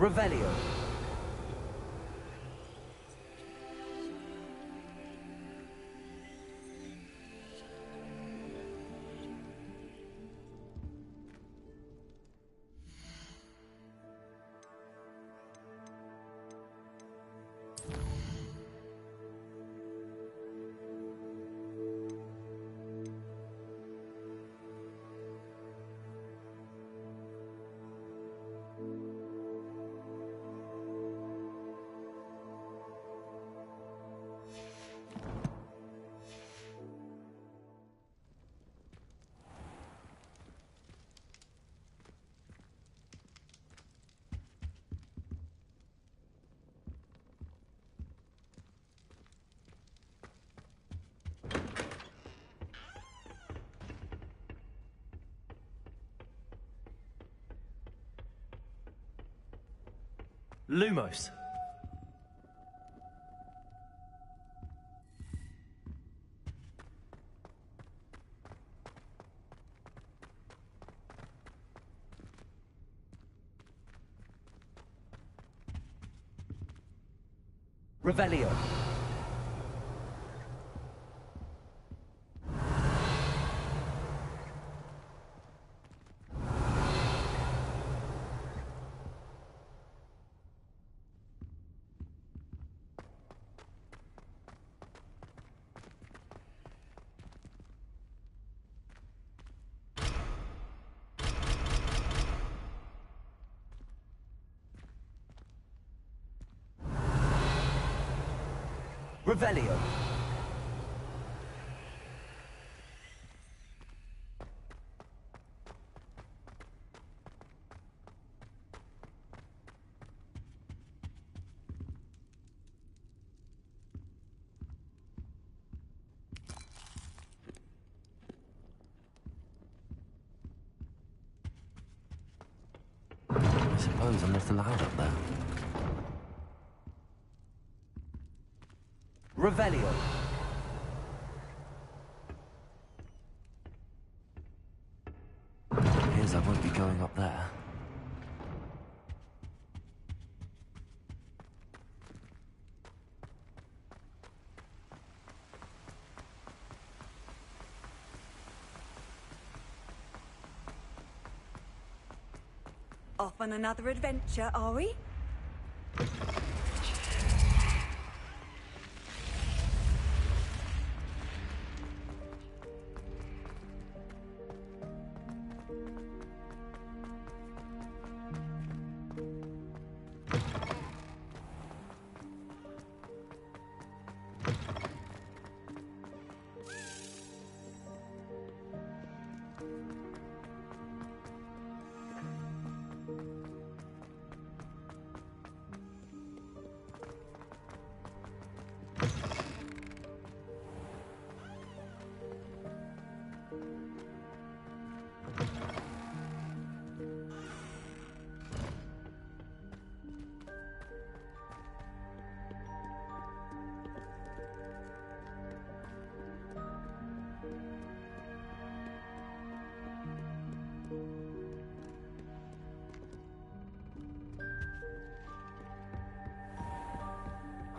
Revelio. Lumos. Revelio. Revelio. I suppose I'm not allowed up there. Revelio. Appears I won't be going up there. Off on another adventure, are we?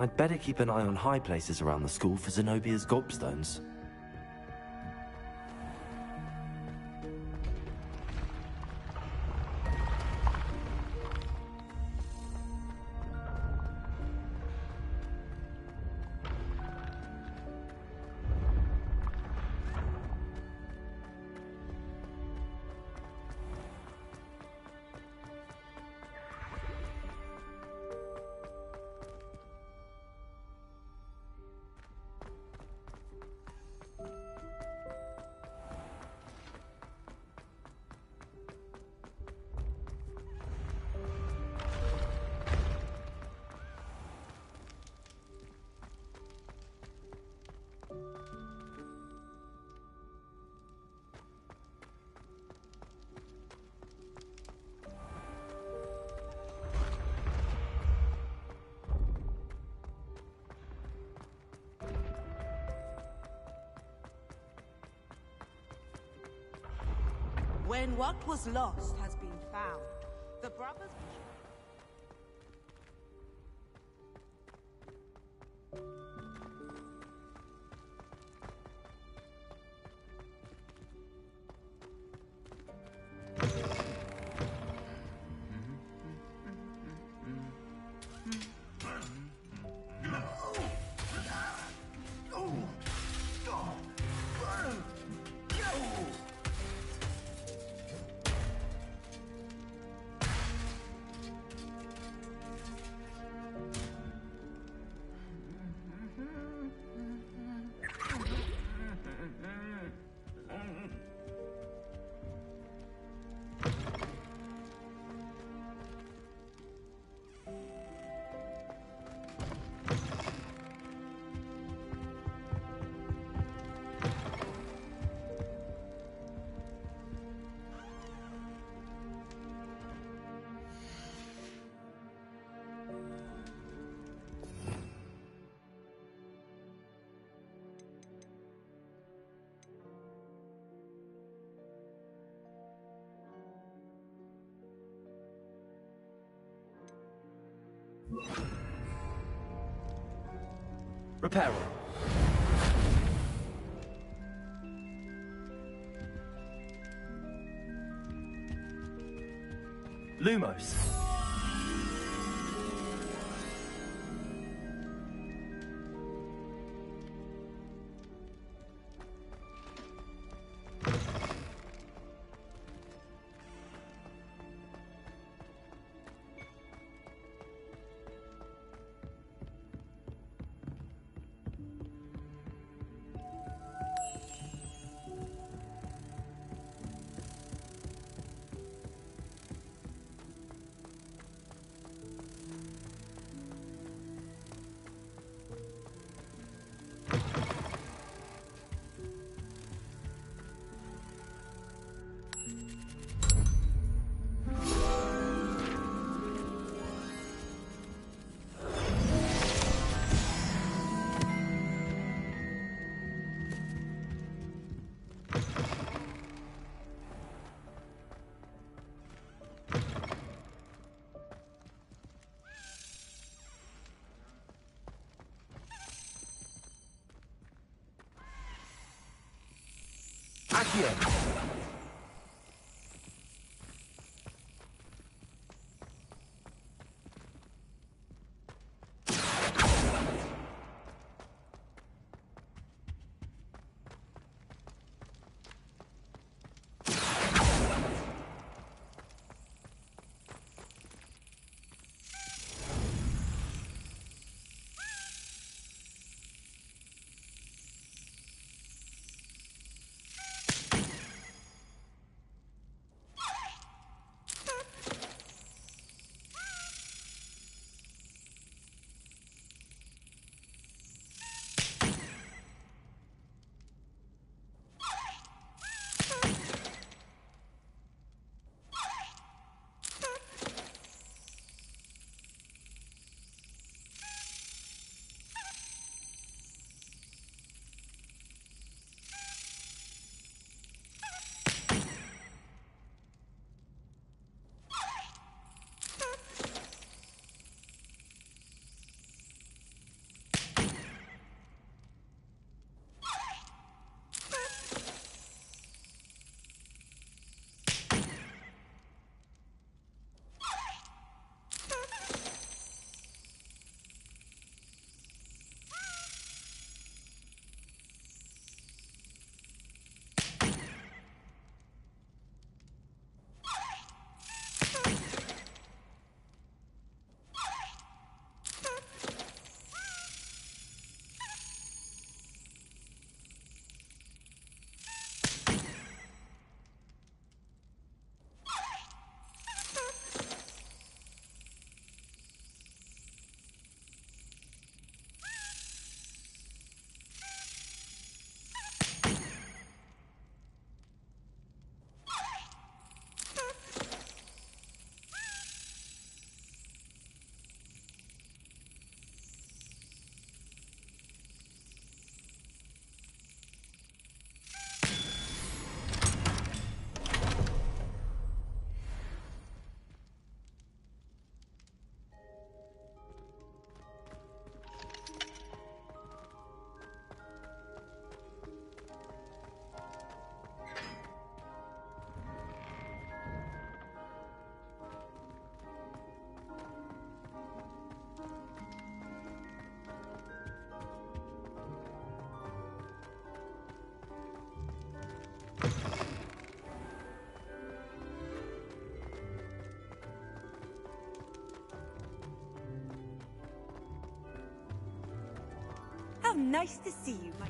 I'd better keep an eye on high places around the school for Zenobia's gobstones. When what was lost has been found, the brothers... Reparo. Lumos. Accio. How nice to see you, my...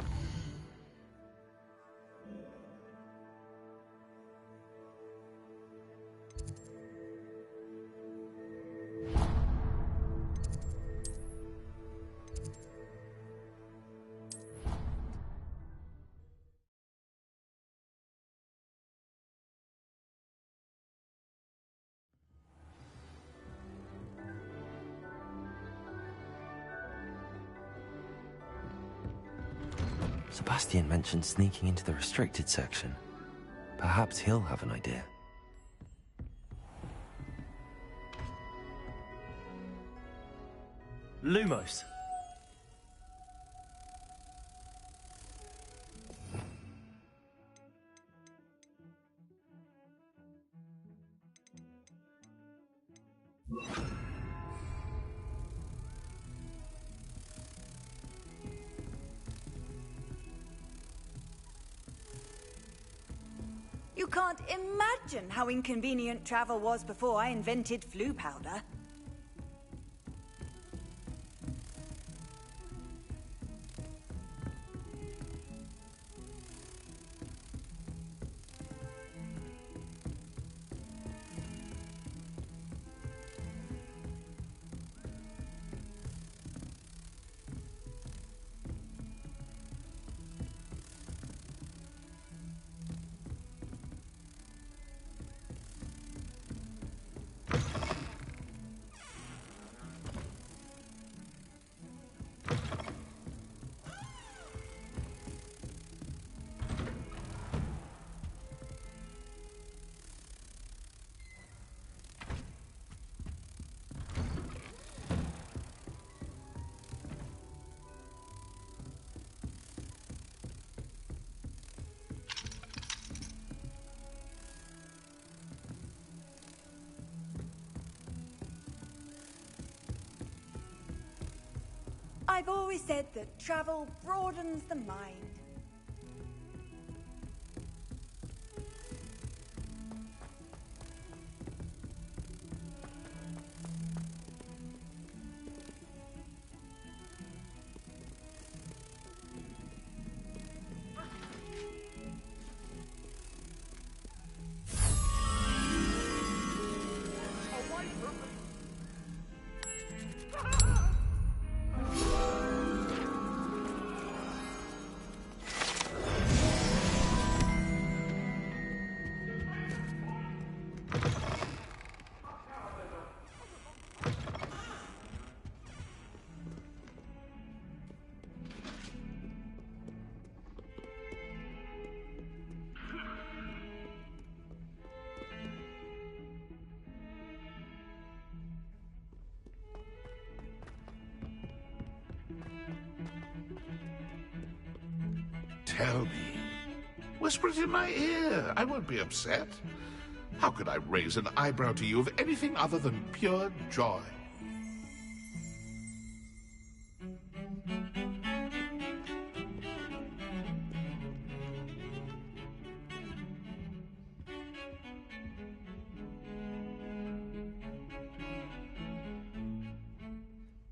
Sebastian mentioned sneaking into the restricted section. Perhaps he'll have an idea. Lumos. You can't imagine how inconvenient travel was before I invented flu powder. I've always said that travel broadens the mind. Tell me. Whisper it in my ear. I won't be upset. How could I raise an eyebrow to you of anything other than pure joy?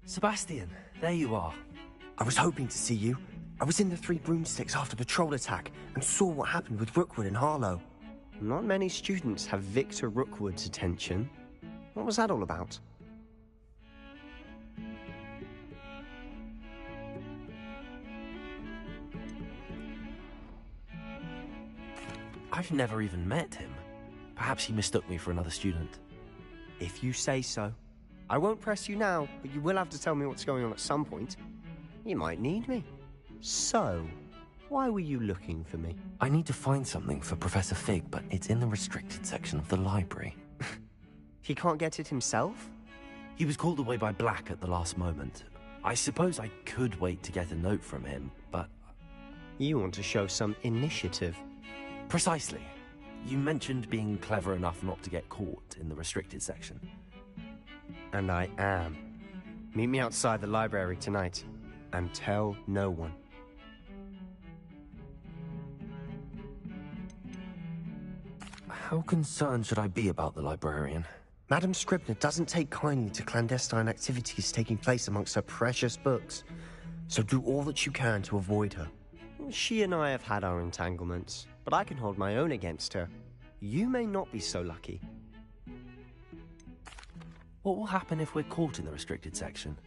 Sebastian, there you are. I was hoping to see you. I was in the Three Broomsticks after patrol attack and saw what happened with Rookwood and Harlow. Not many students have Victor Rookwood's attention. What was that all about? I've never even met him. Perhaps he mistook me for another student. If you say so. I won't press you now, but you will have to tell me what's going on at some point. You might need me. So, why were you looking for me? I need to find something for Professor Fig, but it's in the restricted section of the library. He can't get it himself? He was called away by Black at the last moment. I suppose I could wait to get a note from him, but... You want to show some initiative. Precisely. You mentioned being clever enough not to get caught in the restricted section. And I am. Meet me outside the library tonight, and tell no one. How concerned should I be about the librarian? Madam Scribner doesn't take kindly to clandestine activities taking place amongst her precious books, so do all that you can to avoid her. She and I have had our entanglements, but I can hold my own against her. You may not be so lucky. What will happen if we're caught in the restricted section?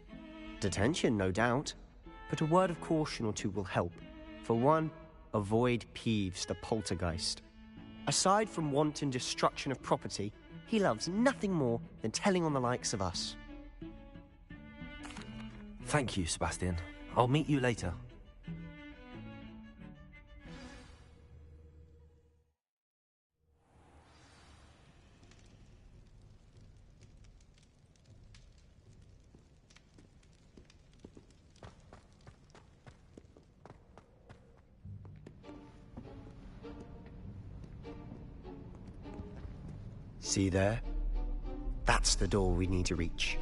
Detention, no doubt, but a word of caution or two will help. For one, avoid Peeves, the poltergeist. Aside from wanton destruction of property, he loves nothing more than telling on the likes of us. Thank you, Sebastian. I'll meet you later. See there? That's the door we need to reach.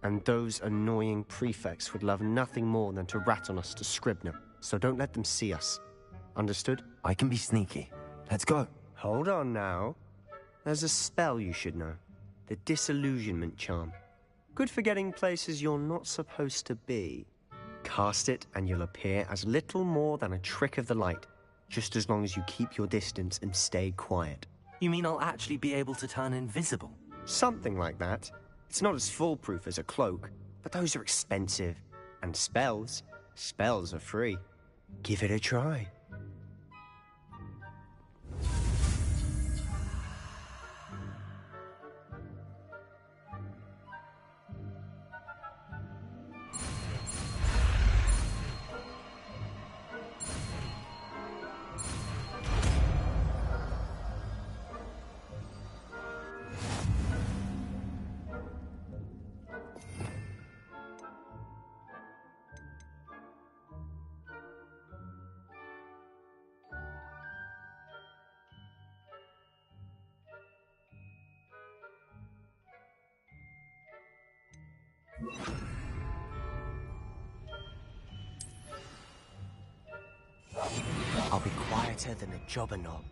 And those annoying prefects would love nothing more than to rat on us to Scribner, so don't let them see us. Understood? I can be sneaky. Let's go. Hold on now. There's a spell you should know. The Disillusionment Charm. Good for getting places you're not supposed to be. Cast it and you'll appear as little more than a trick of the light, just as long as you keep your distance and stay quiet. You mean I'll actually be able to turn invisible? Something like that. It's not as foolproof as a cloak, but those are expensive. And spells are free. Give it a try. I'll be quieter than a jobber knob.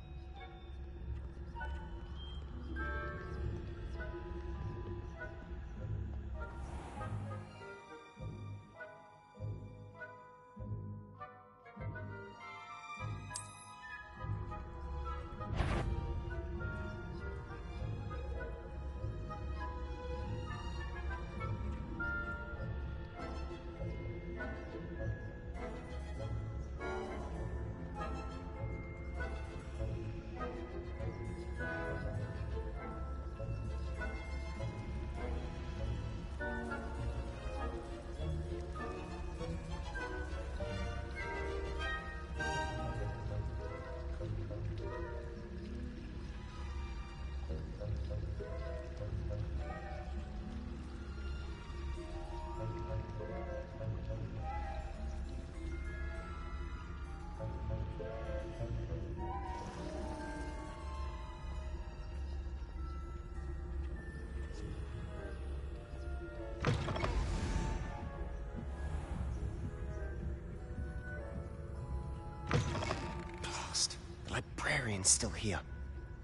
The librarian's still here.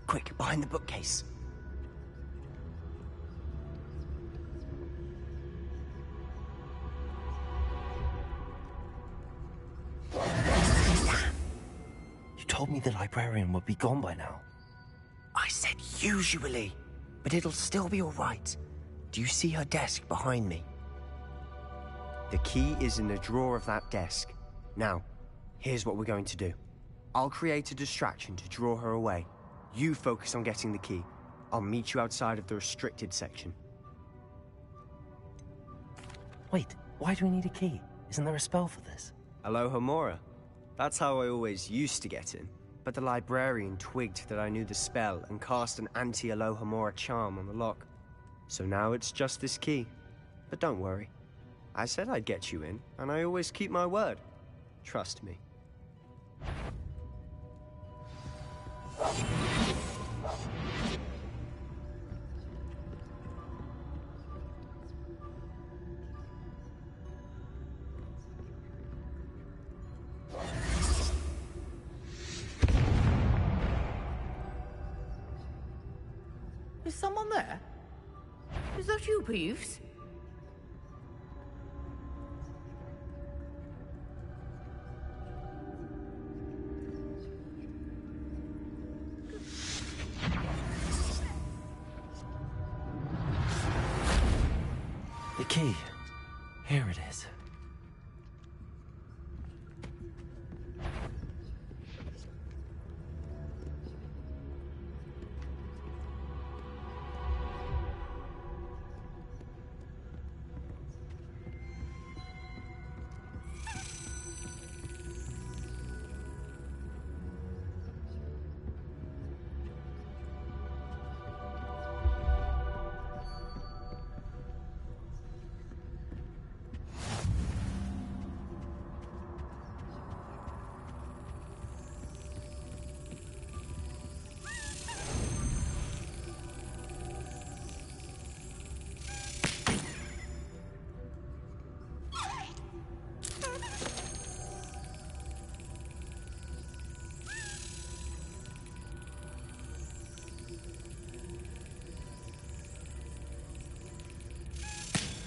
Quick, behind the bookcase. You told me the librarian would be gone by now. I said usually, but it'll still be all right. Do you see her desk behind me? The key is in the drawer of that desk. Now, here's what we're going to do. I'll create a distraction to draw her away. You focus on getting the key. I'll meet you outside of the restricted section. Wait, why do we need a key? Isn't there a spell for this? Alohomora. That's how I always used to get in. But the librarian twigged that I knew the spell and cast an anti-Alohomora charm on the lock. So now it's just this key. But don't worry. I said I'd get you in, and I always keep my word. Trust me. Is someone there? Is that you, Peeves? The key. Here it is.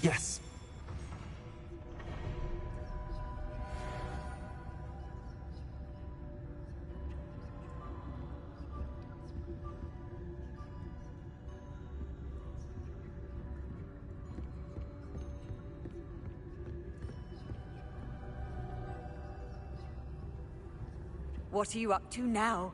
Yes. What are you up to now?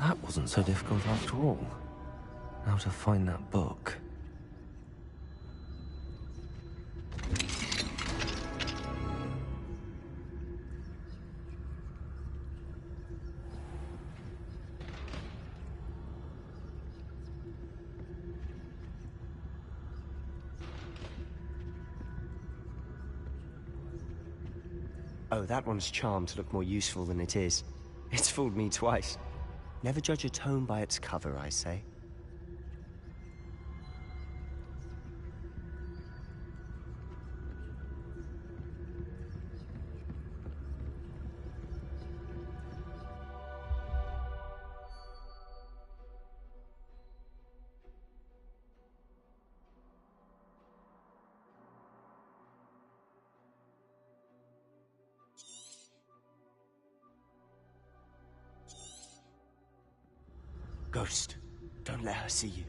That wasn't so difficult after all. Now to find that book. Oh, that one's charmed to look more useful than it is. It's fooled me twice. Never judge a tome by its cover, I say. Ghost, don't let her see you.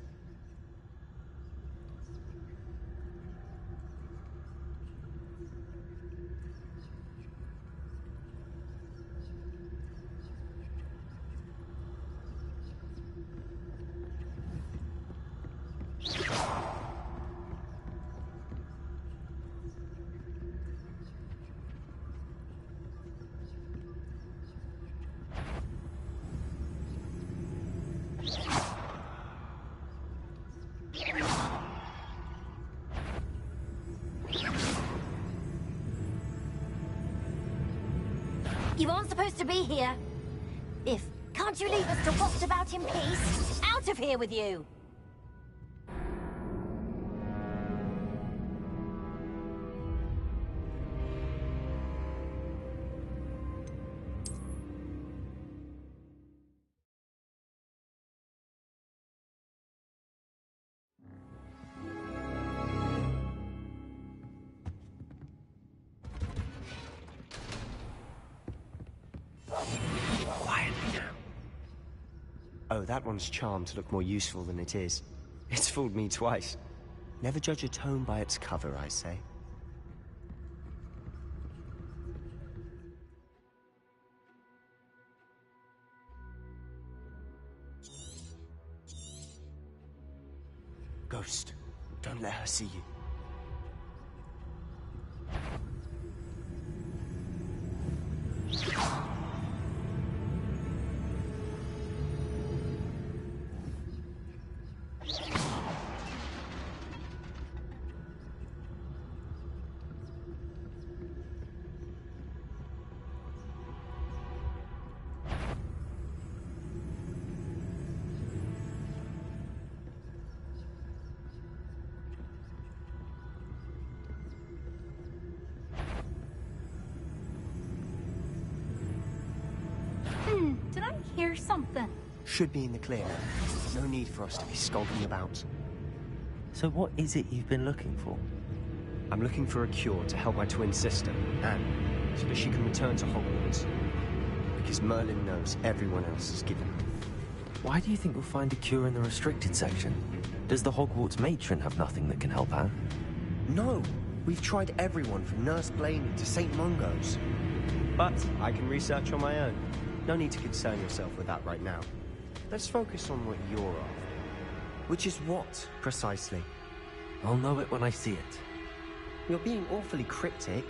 You aren't supposed to be here. Can't you leave us to waft about in peace? Out of here with you! Oh, that one's charmed to look more useful than it is. It's fooled me twice. Never judge a tome by its cover, I say. Ghost, don't let her see you. hear something. Should be in the clear. No need for us to be skulking about. So what is it you've been looking for? I'm looking for a cure to help my twin sister, Anne, so that she can return to Hogwarts. Because Merlin knows everyone else is given up. Why do you think you'll find a cure in the restricted section? Does the Hogwarts matron have nothing that can help Anne? No! We've tried everyone from Nurse Blaney to St. Mungo's. But I can research on my own. No need to concern yourself with that right now. Let's focus on what you're after. Which is what, precisely? I'll know it when I see it. You're being awfully cryptic.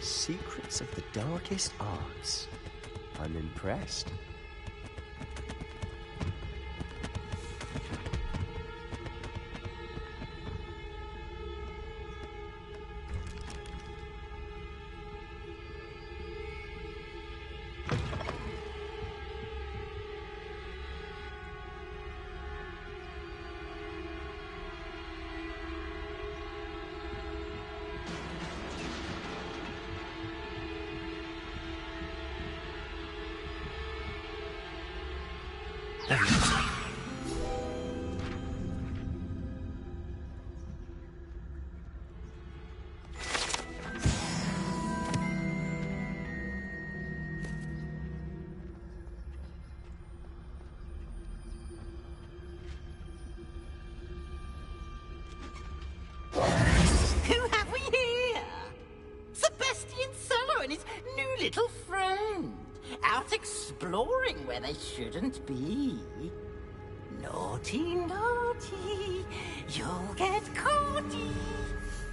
Secrets of the darkest arts. I'm impressed. Who have we here? Sebastian Sallow and his new little friend. Out exploring where they shouldn't be. Naughty, naughty. You'll get caughty.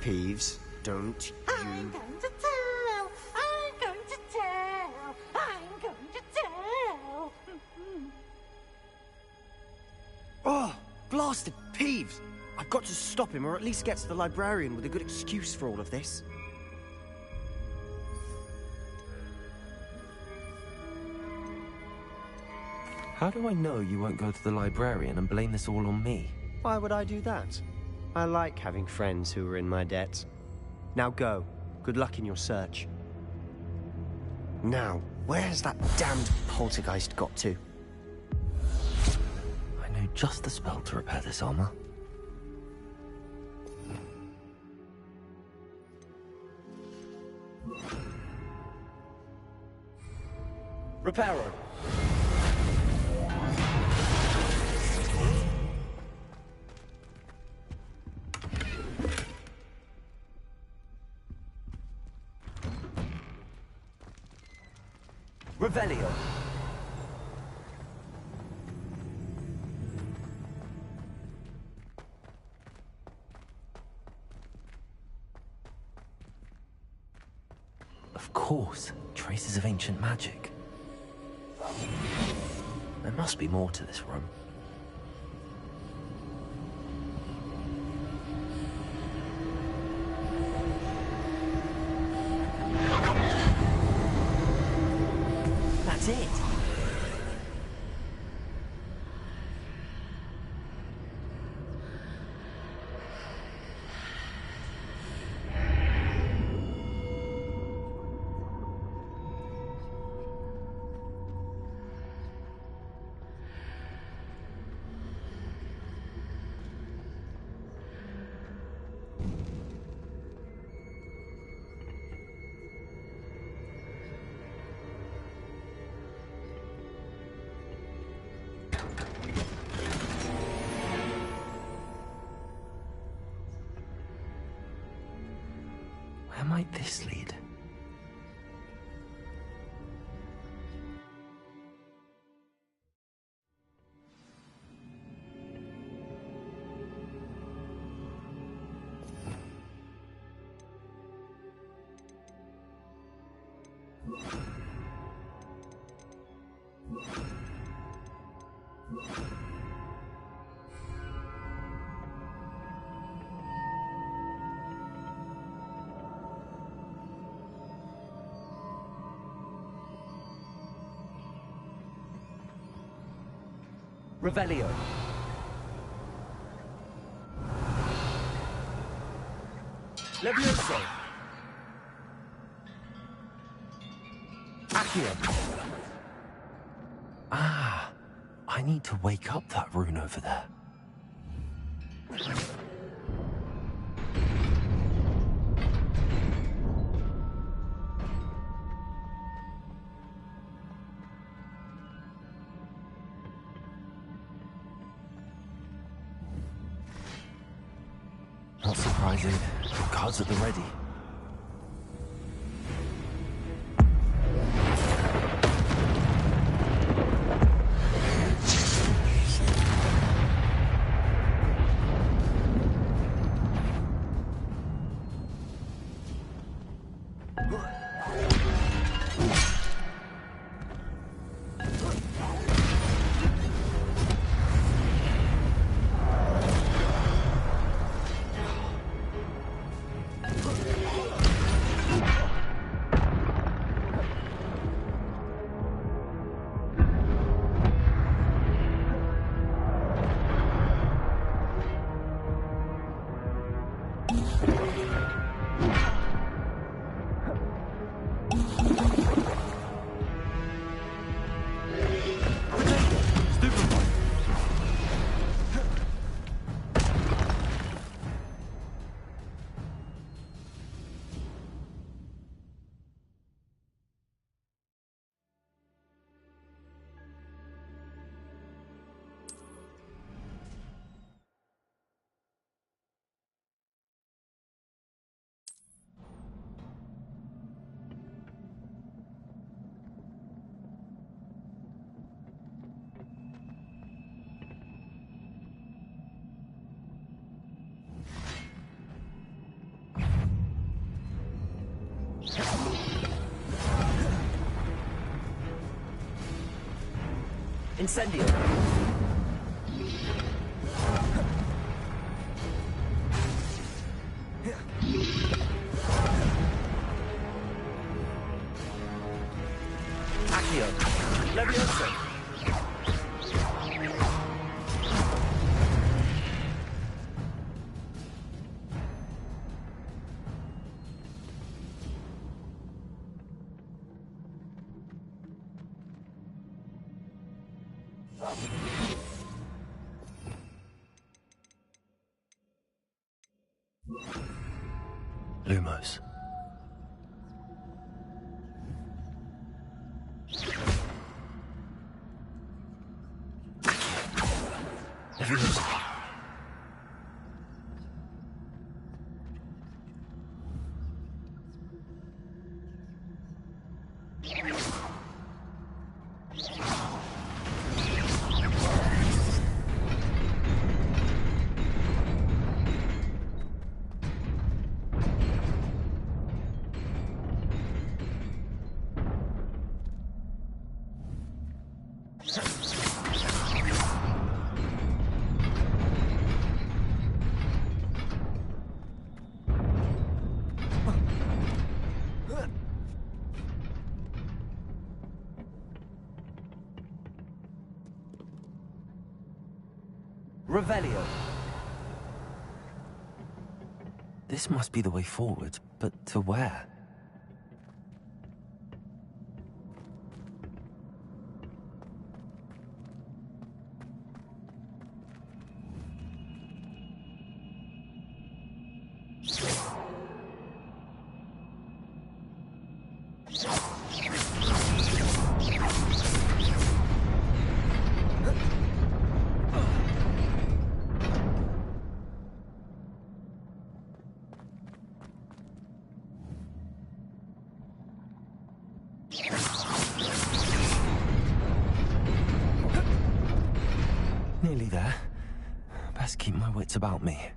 Peeves, don't I'm you... going to tell. I'm going to tell. I'm going to tell. Oh, blasted Peeves! I've got to stop him, or at least get to the librarian with a good excuse for all of this. How do I know you won't go to the librarian and blame this all on me? Why would I do that? I like having friends who are in my debt. Now go. Good luck in your search. Now, where's that damned poltergeist got to? I know just the spell to repair this armor. Reparo. Revelio. Of course, traces of ancient magic. There must be more to this room. That's it! Where might this lead? Revelio. Levioso. Accio. Ah, I need to wake up that rune over there. Not surprising. Cards at the ready. Incendio. Accio. Levioso. Lumos. Levioso. Revelio. This must be the way forward, but to where? Nearly there. Best keep my wits about me.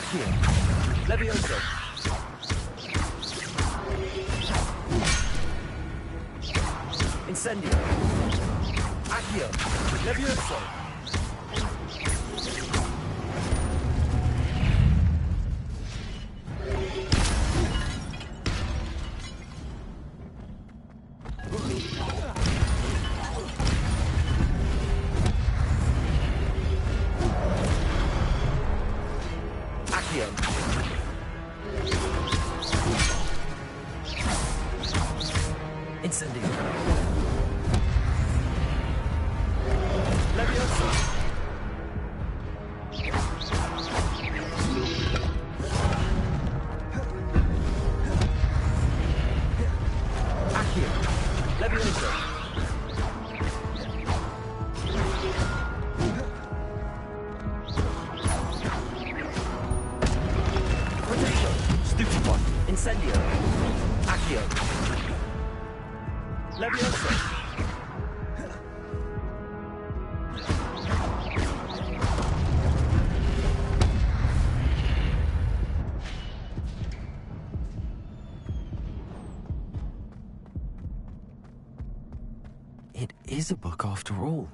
Accio. Levioso. Incendio. Accio. Levioso. Incendio. Levioso. Accio. Levioso. Potato. Stupid one. Incendio. Accio. Levioso. It is a book after all.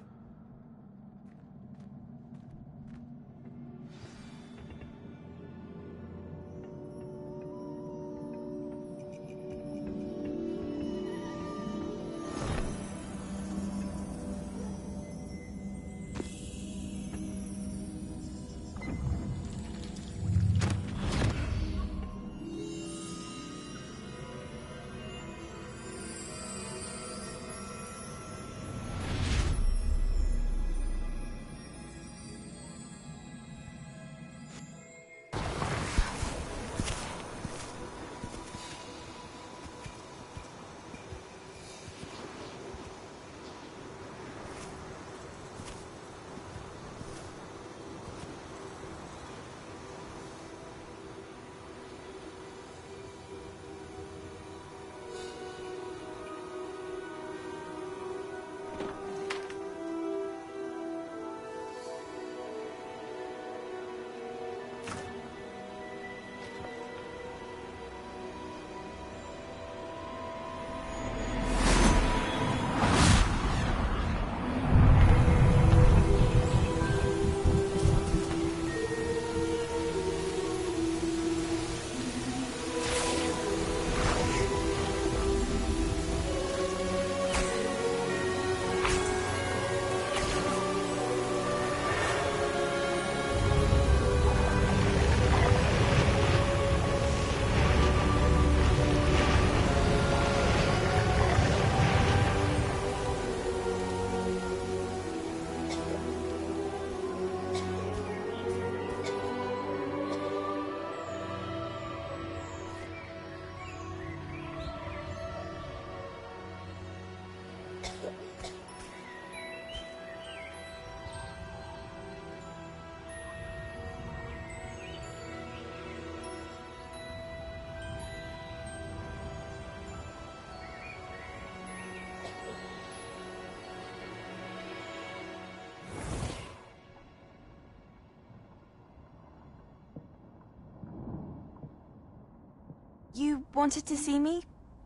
You wanted to see me?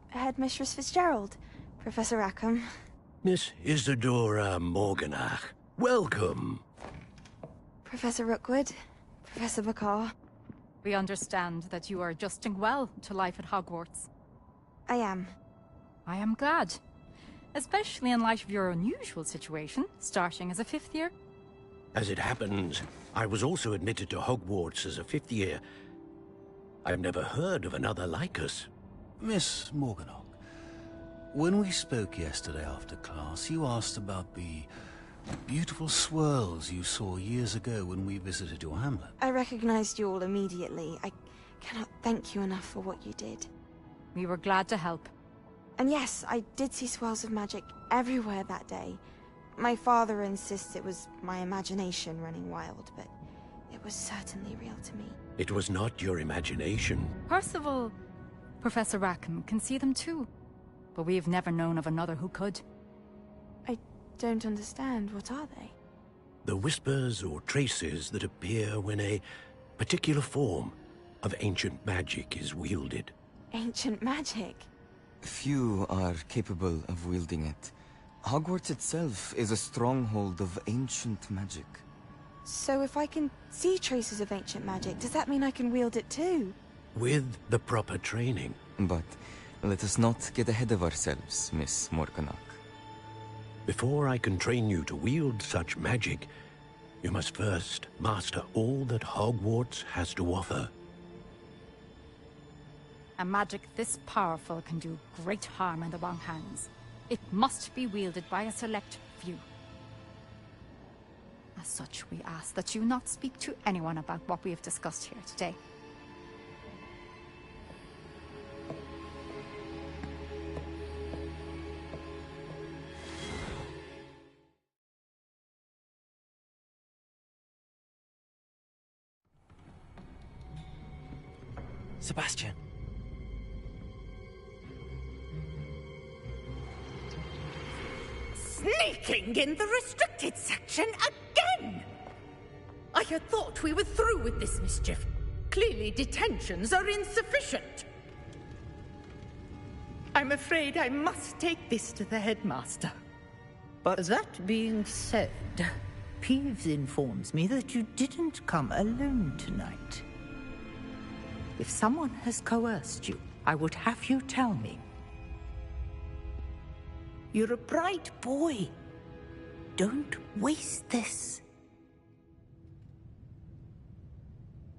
Headmistress Fitzgerald, Professor Rackham. Miss Isadora Morganach, welcome. Professor Rookwood, Professor Bakar. We understand that you are adjusting well to life at Hogwarts. I am. I am glad. Especially in light of your unusual situation, starting as a 5th year. As it happens, I was also admitted to Hogwarts as a 5th year. I've never heard of another like us. Miss Morganach, when we spoke yesterday after class, you asked about the beautiful swirls you saw years ago when we visited your hamlet. I recognized you all immediately. I cannot thank you enough for what you did. We were glad to help. And yes, I did see swirls of magic everywhere that day. My father insists it was my imagination running wild, but it was certainly real to me. It was not your imagination. Percival, Professor Rackham can see them too. But we have never known of another who could. I don't understand. What are they? The whispers or traces that appear when a particular form of ancient magic is wielded. Ancient magic? Few are capable of wielding it. Hogwarts itself is a stronghold of ancient magic. So if I can see traces of ancient magic, does that mean I can wield it too? With the proper training. But let us not get ahead of ourselves, Miss Morganach. Before I can train you to wield such magic, you must first master all that Hogwarts has to offer. A magic this powerful can do great harm in the wrong hands. It must be wielded by a select few. As such, we ask that you not speak to anyone about what we have discussed here today. Sebastian. Sneaking in the restricted section again! I had thought we were through with this mischief. Clearly detentions are insufficient. I'm afraid I must take this to the headmaster. But that being said, Peeves informs me that you didn't come alone tonight. If someone has coerced you, I would have you tell me. You're a bright boy. Don't waste this.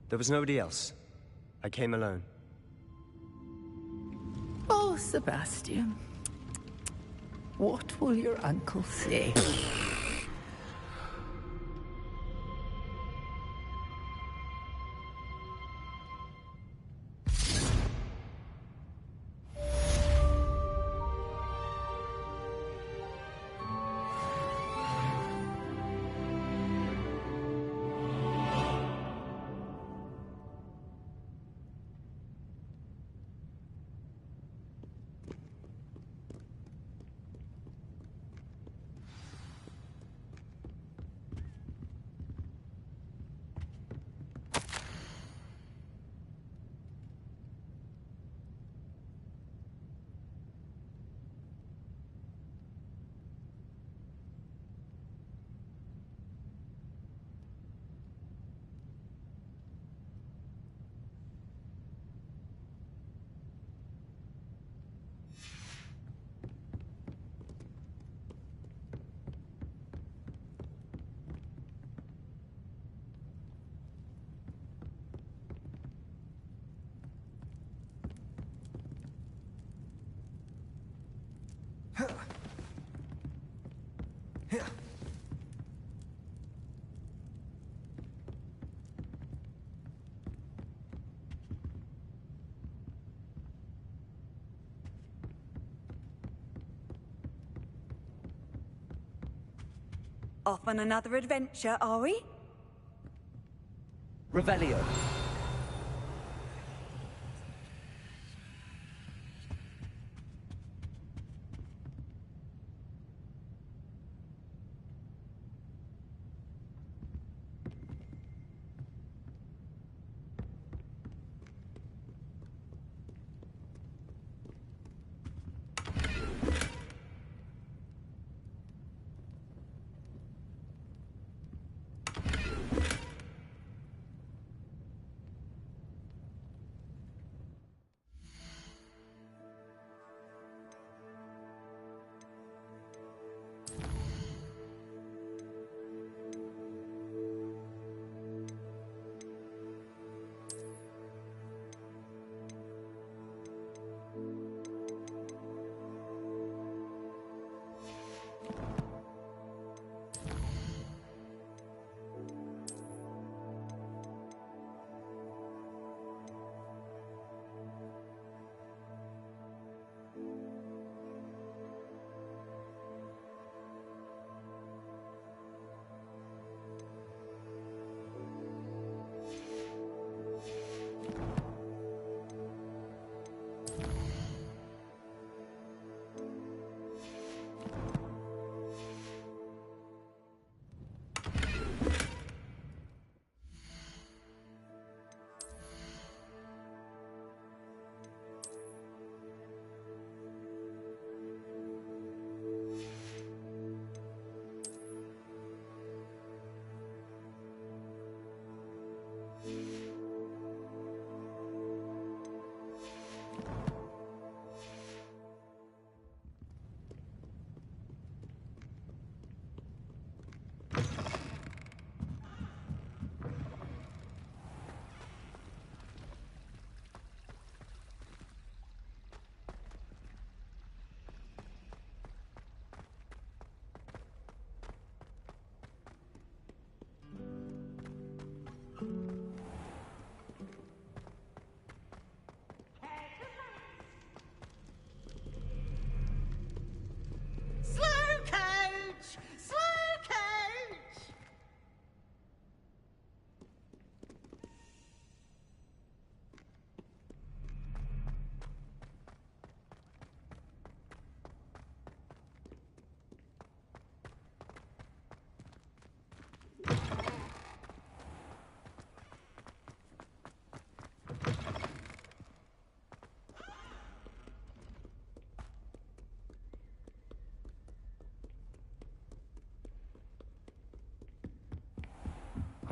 There was nobody else. I came alone. Oh, Sebastian. What will your uncle say? Off on another adventure, are we? Revelio.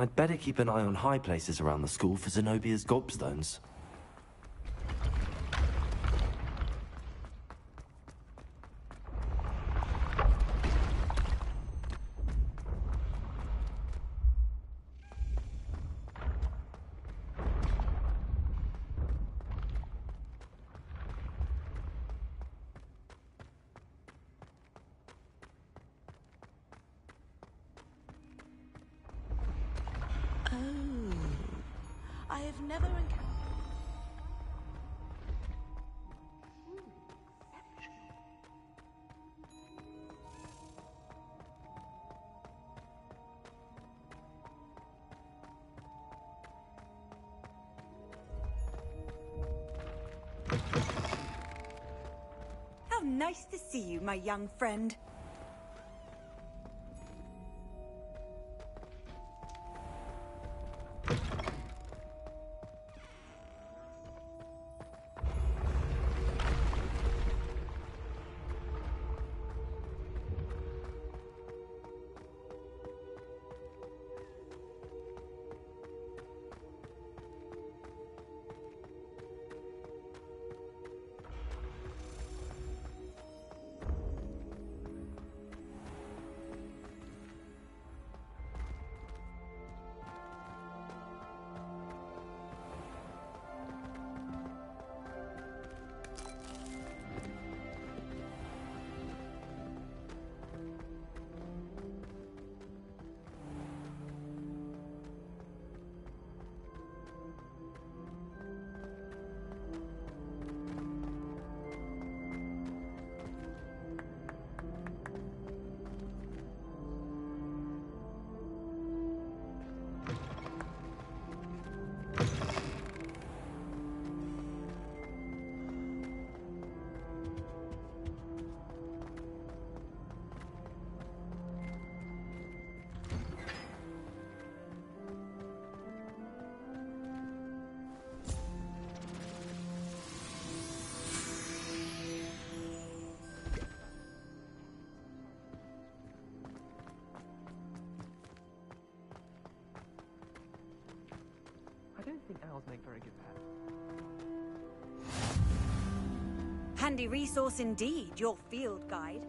I'd better keep an eye on high places around the school for Zenobia's gobstones. I have never encountered. How nice to see you, my young friend. I don't think owls make very good pets. Handy resource indeed, your field guide.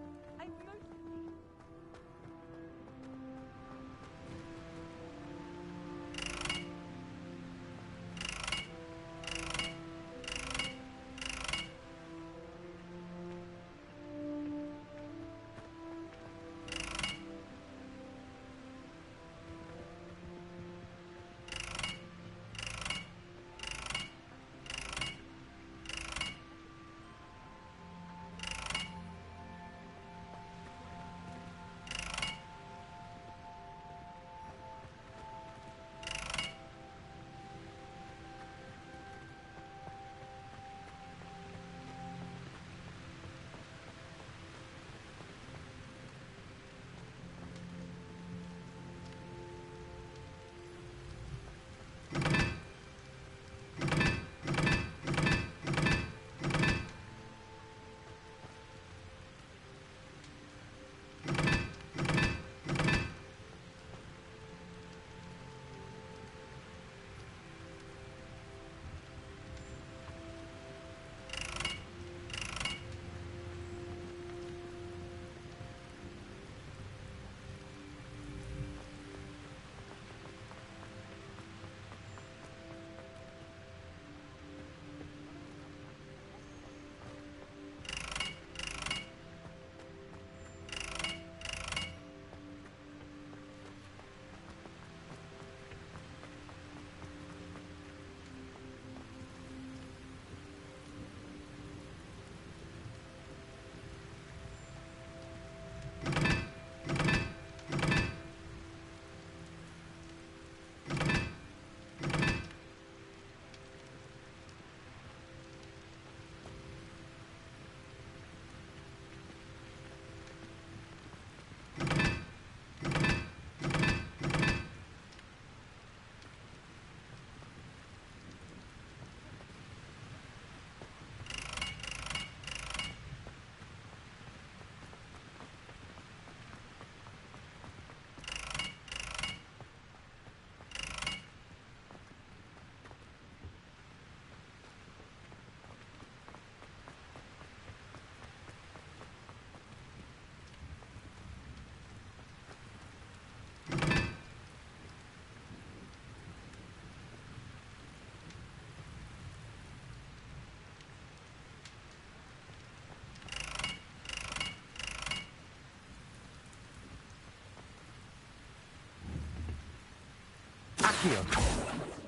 Accio.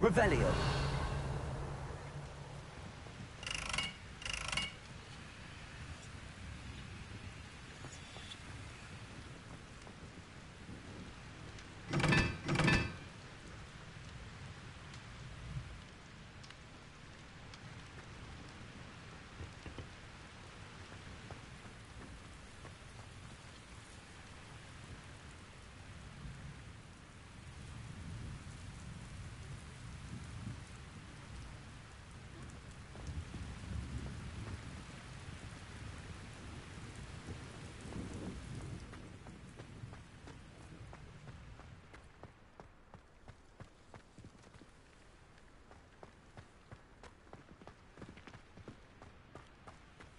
Revelio.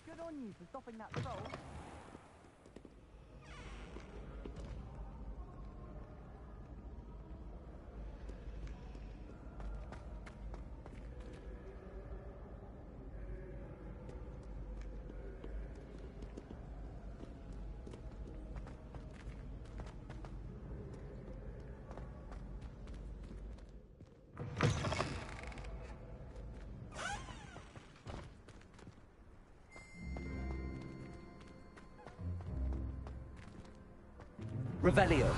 Good on you for stopping that troll. Revelio.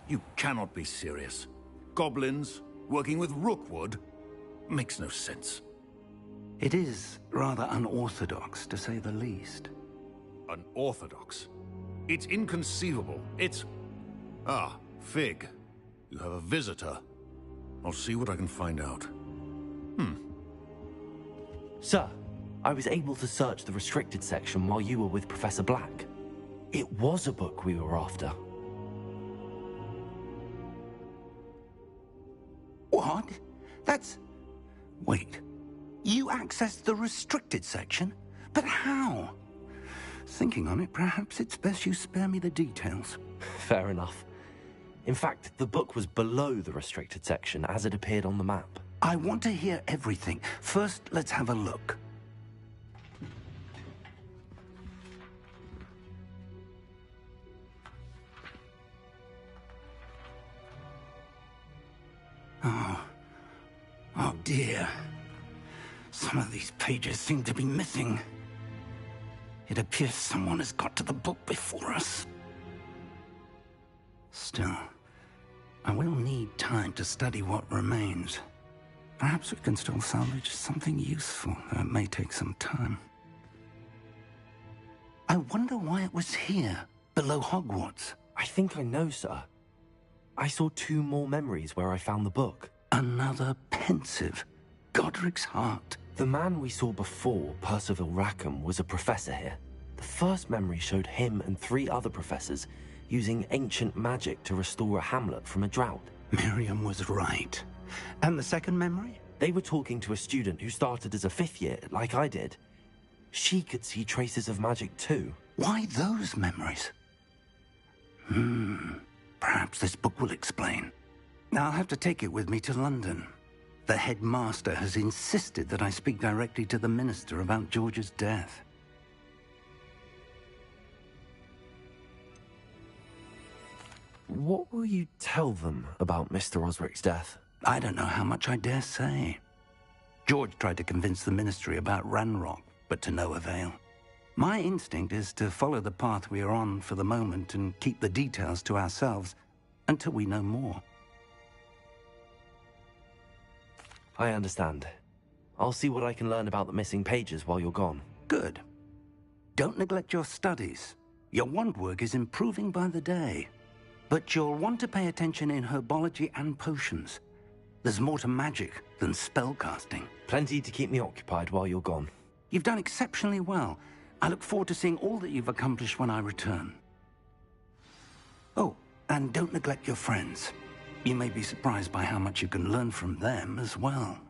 You cannot be serious. Goblins working with Rookwood? Makes no sense. It is rather unorthodox, to say the least. Unorthodox? It's inconceivable. It's... Ah, Fig. You have a visitor. I'll see what I can find out. Sir, I was able to search the restricted section while you were with Professor Black. It was a book we were after. What? That's... Wait. You accessed the restricted section? But how? Thinking on it, perhaps it's best you spare me the details. Fair enough. In fact, the book was below the restricted section as it appeared on the map. I want to hear everything. First, let's have a look. Oh dear. Some of these pages seem to be missing. It appears someone has got to the book before us. Still, I will need time to study what remains. Perhaps we can still salvage something useful, though it may take some time. I wonder why it was here, below Hogwarts. I think I know, sir. I saw 2 more memories where I found the book. Another pensive. Godric's heart. The man we saw before, Percival Rackham, was a professor here. The first memory showed him and 3 other professors using ancient magic to restore a hamlet from a drought. Miriam was right. And the second memory? They were talking to a student who started as a 5th year, like I did. She could see traces of magic too. Why those memories? Perhaps this book will explain. Now I'll have to take it with me to London. The headmaster has insisted that I speak directly to the minister about George's death. What will you tell them about Mr. Osric's death? I don't know how much I dare say. George tried to convince the Ministry about Ranrock, but to no avail. My instinct is to follow the path we are on for the moment and keep the details to ourselves until we know more. I understand. I'll see what I can learn about the missing pages while you're gone. Good. Don't neglect your studies. Your wand work is improving by the day. But you'll want to pay attention in herbology and potions. There's more to magic than spellcasting. Plenty to keep me occupied while you're gone. You've done exceptionally well. I look forward to seeing all that you've accomplished when I return. Oh, and don't neglect your friends. You may be surprised by how much you can learn from them as well.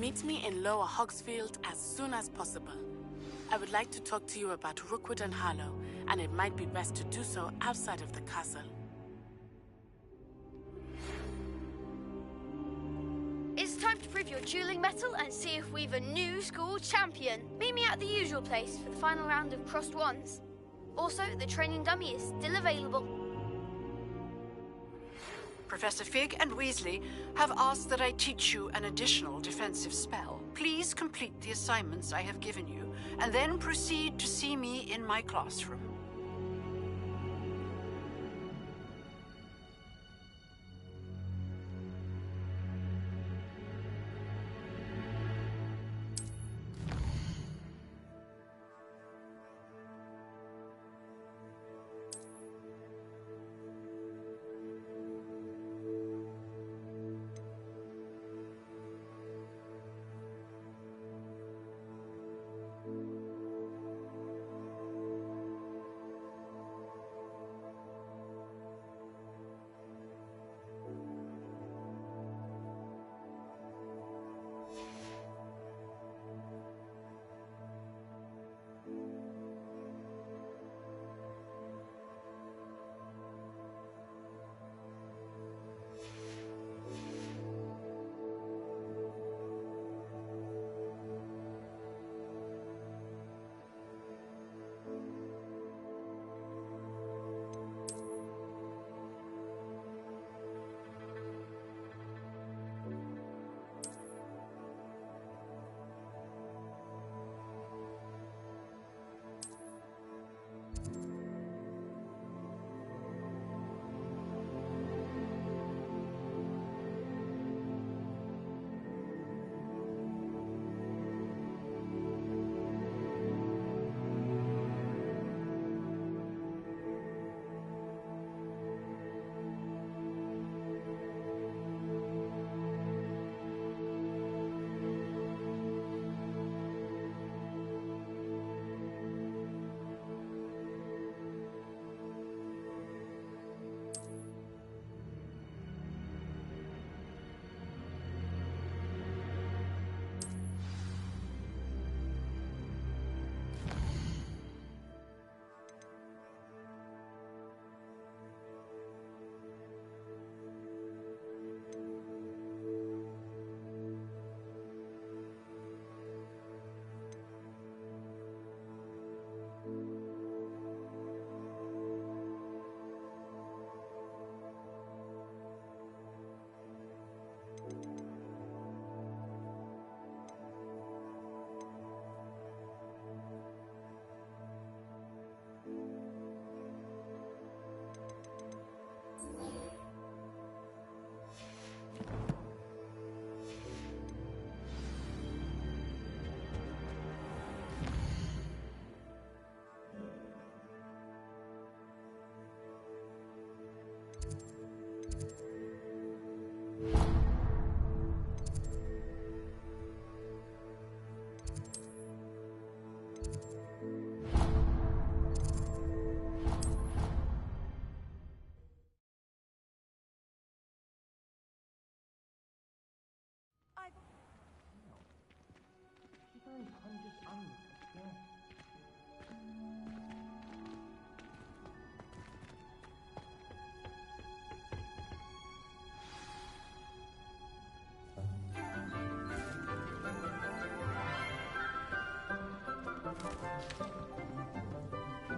Meet me in Lower Hogsfield as soon as possible. I would like to talk to you about Rookwood and Harlow, and it might be best to do so outside of the castle. It's time to prove your dueling mettle and see if we've a new school champion. Meet me at the usual place for the final round of crossed wands. Also, the training dummy is still available. Professor Fig and Weasley have asked that I teach you an additional defensive spell. Please complete the assignments I have given you, and then proceed to see me in my classroom.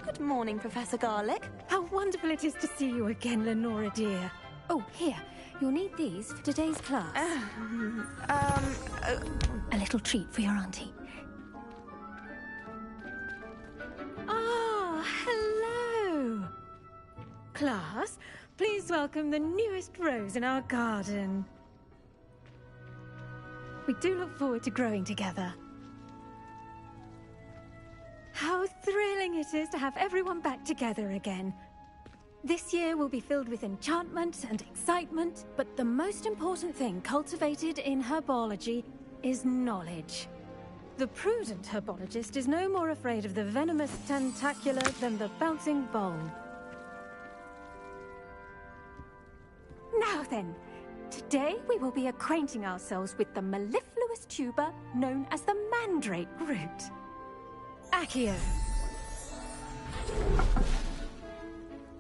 Good morning, Professor Garlick. How wonderful it is to see you again, Lenora dear. Oh, here. You'll need these for today's class. A little treat for your auntie. Ah, hello. Class, please welcome the newest rose in our garden. We do look forward to growing together. How thrilling it is to have everyone back together again. This year will be filled with enchantment and excitement, but the most important thing cultivated in herbology is knowledge. The prudent herbologist is no more afraid of the venomous tentacula than the bouncing bulb. Now then, today we will be acquainting ourselves with the mellifluous tuber known as the mandrake root. Accio.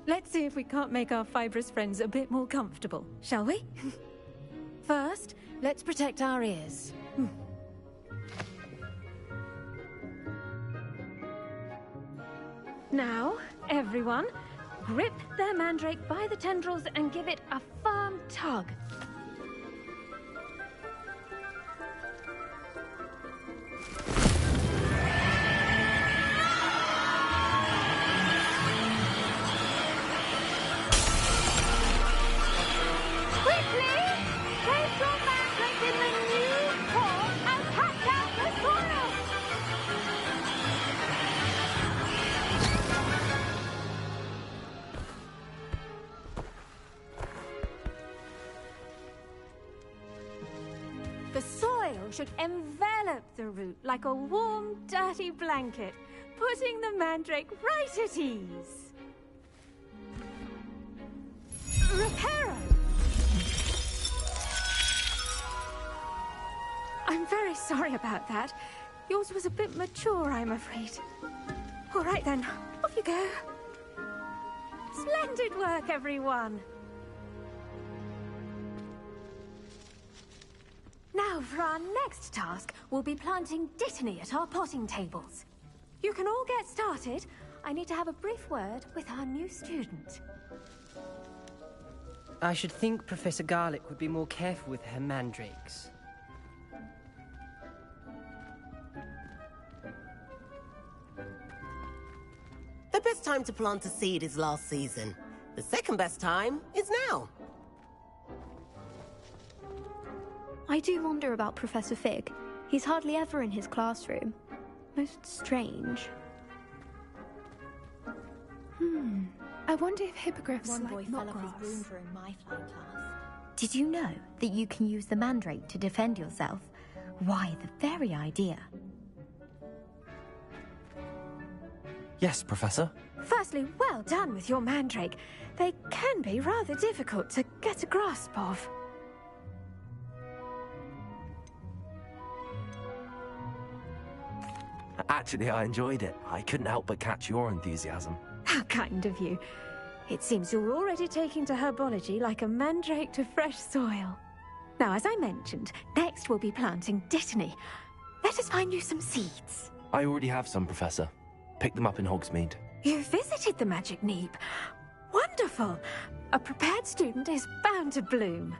Let's see if we can't make our fibrous friends a bit more comfortable, shall we? First, let's protect our ears. Now, everyone, grip their mandrake by the tendrils and give it a firm tug. The soil should envelop the root like a warm, dirty blanket, putting the mandrake right at ease. Reparo! I'm very sorry about that. Yours was a bit mature, I'm afraid. All right then, off you go. Splendid work, everyone. Now, for our next task, we'll be planting dittany at our potting tables. You can all get started. I need to have a brief word with our new student. I should think Professor Garlick would be more careful with her mandrakes. The best time to plant a seed is last season. The second best time is now. I do wonder about Professor Fig. He's hardly ever in his classroom. Most strange. I wonder if hippogriffs One boy like fell not off his grass. broom during my flying class. Did you know that you can use the mandrake to defend yourself? Why, the very idea. Yes, Professor. Firstly, well done with your mandrake. They can be rather difficult to get a grasp of. Actually, I enjoyed it. I couldn't help but catch your enthusiasm. How kind of you. It seems you're already taking to herbology like a mandrake to fresh soil. Now, as I mentioned, next we'll be planting dittany. Let us find you some seeds. I already have some, Professor. Picked them up in Hogsmeade. You visited the Magic Neep. Wonderful! A prepared student is bound to bloom.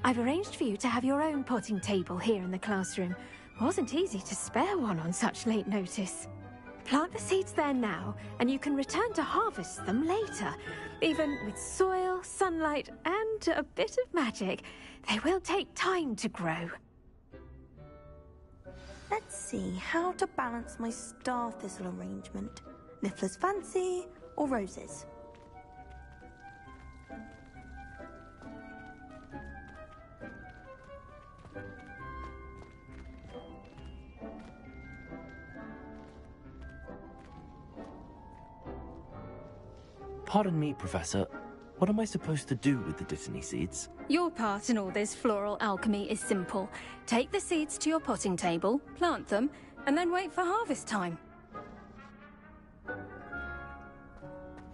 I've arranged for you to have your own potting table here in the classroom. Wasn't easy to spare one on such late notice. Plant the seeds there now, and you can return to harvest them later. Even with soil, sunlight, and a bit of magic, they will take time to grow. Let's see how to balance my star thistle arrangement. Niffler's Fancy or roses? Pardon me, Professor. What am I supposed to do with the dittany seeds? Your part in all this floral alchemy is simple. Take the seeds to your potting table, plant them, and then wait for harvest time.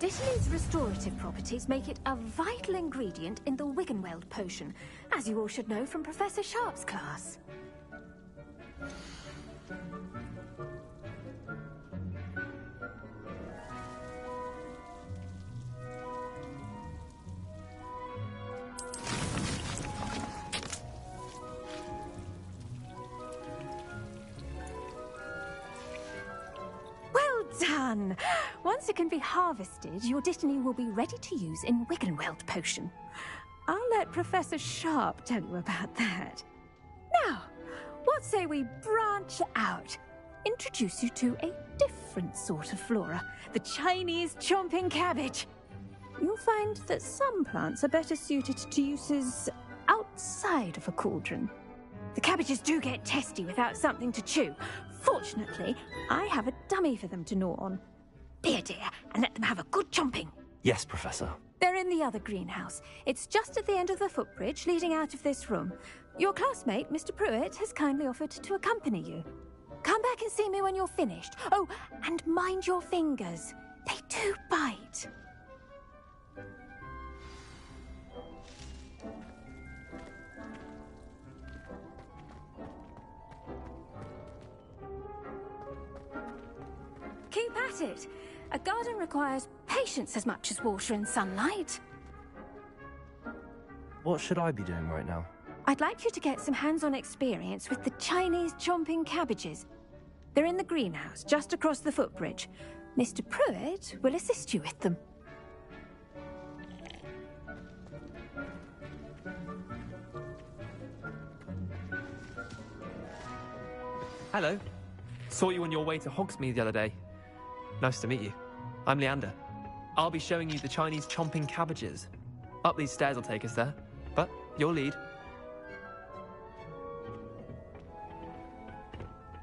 Dittany's restorative properties make it a vital ingredient in the Wiggenweld potion, as you all should know from Professor Sharp's class. Done! Once it can be harvested, your Dittany will be ready to use in Wiggenweld potion. I'll let Professor Sharp tell you about that. Now, what say we branch out? Introduce you to a different sort of flora, the Chinese chomping cabbage. You'll find that some plants are better suited to uses outside of a cauldron. The cabbages do get testy without something to chew. Fortunately, I have a dummy for them to gnaw on. Be a dear and let them have a good chomping. Yes, Professor. They're in the other greenhouse. It's just at the end of the footbridge leading out of this room. Your classmate, Mr. Pruitt, has kindly offered to accompany you. Come back and see me when you're finished. Oh, and mind your fingers. They do bite. Keep at it. A garden requires patience as much as water and sunlight. What should I be doing right now? I'd like you to get some hands-on experience with the Chinese chomping cabbages. They're in the greenhouse, just across the footbridge. Mr. Pruitt will assist you with them. Hello. Saw you on your way to Hogsmeade the other day. Nice to meet you. I'm Leander. I'll be showing you the Chinese chomping cabbages. Up these stairs will take us there, but you'll lead.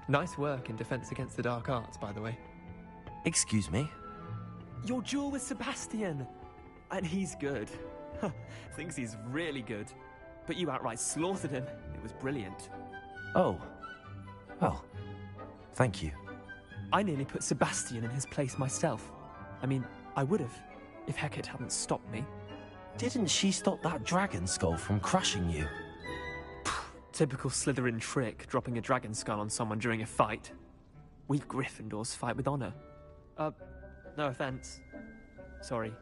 Nice work in Defense Against the Dark Arts, by the way. Excuse me? Your duel with Sebastian! And he's good. Thinks he's really good. But you outright slaughtered him. It was brilliant. Oh. Well, thank you. I nearly put Sebastian in his place myself. I mean, I would have, if Hecate hadn't stopped me. Didn't she stop that dragon skull from crushing you? Typical Slytherin trick, dropping a dragon skull on someone during a fight. We Gryffindors fight with honor. No offense. Sorry.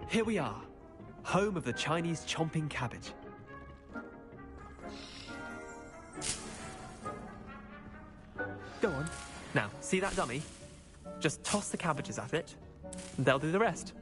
Here we are, home of the Chinese chomping cabbage. Go on. Now, see that dummy? Just toss the cabbages at it, and they'll do the rest.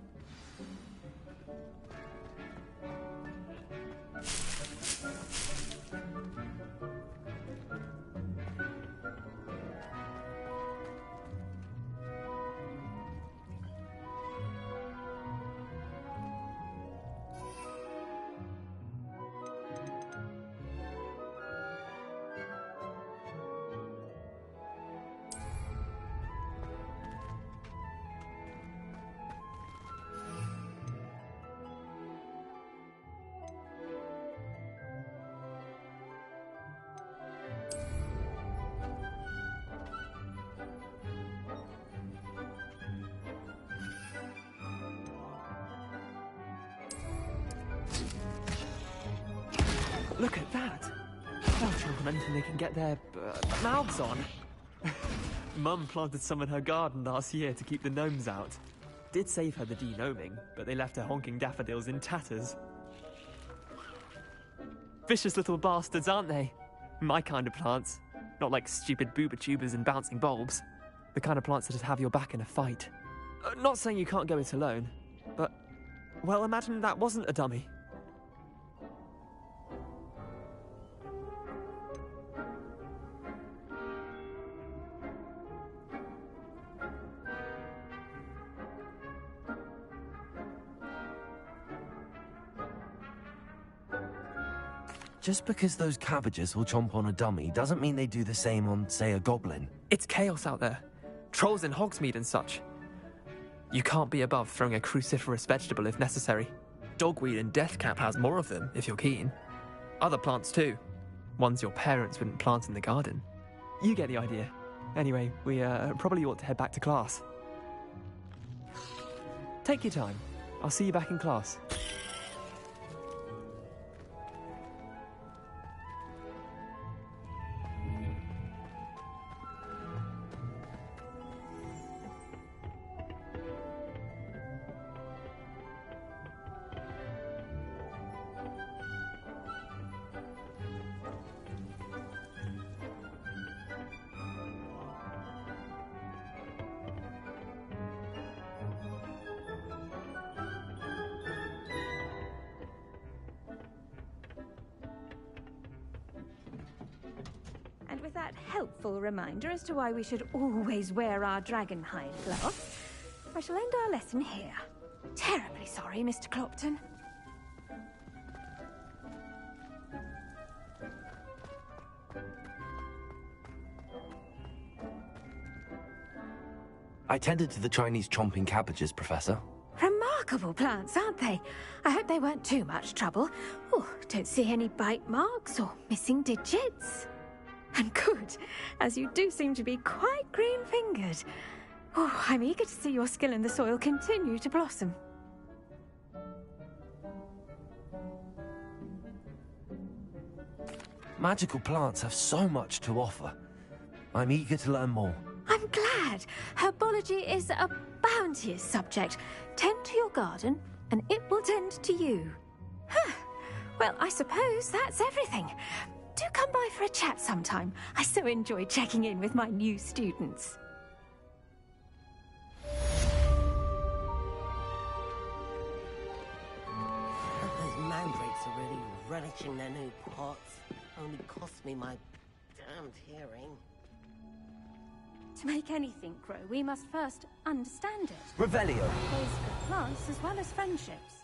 Look at that! They'll chomp on anything they can get their mouths on. Mum planted some in her garden last year to keep the gnomes out. Did save her the de-gnoming, but they left her honking daffodils in tatters. Vicious little bastards, aren't they? My kind of plants. Not like stupid booba tubers and bouncing bulbs. The kind of plants that'd have your back in a fight. Not saying you can't go it alone, but... well, imagine that wasn't a dummy. Just because those cabbages will chomp on a dummy doesn't mean they do the same on, say, a goblin. It's chaos out there. Trolls in Hogsmeade and such. You can't be above throwing a cruciferous vegetable if necessary. Dogweed and deathcap has more of them, if you're keen. Other plants too. Ones your parents wouldn't plant in the garden. You get the idea. Anyway, we probably ought to head back to class. Take your time. I'll see you back in class. And with that helpful reminder as to why we should always wear our dragon hide gloves, I shall end our lesson here. Terribly sorry, Mr. Clopton. I tended to the Chinese chomping cabbages, Professor. Remarkable plants, aren't they? I hope they weren't too much trouble. Oh, don't see any bite marks or missing digits. And good, as you do seem to be quite green-fingered. Oh, I'm eager to see your skill in the soil continue to blossom. Magical plants have so much to offer. I'm eager to learn more. I'm glad. Herbology is a bounteous subject. Tend to your garden, and it will tend to you. Huh. Well, I suppose that's everything. Do come by for a chat sometime. I so enjoy checking in with my new students. Those mandrakes are really relishing their new pots. Only cost me my damned hearing. To make anything grow, we must first understand it. Revelio. Both for plants as well as friendships.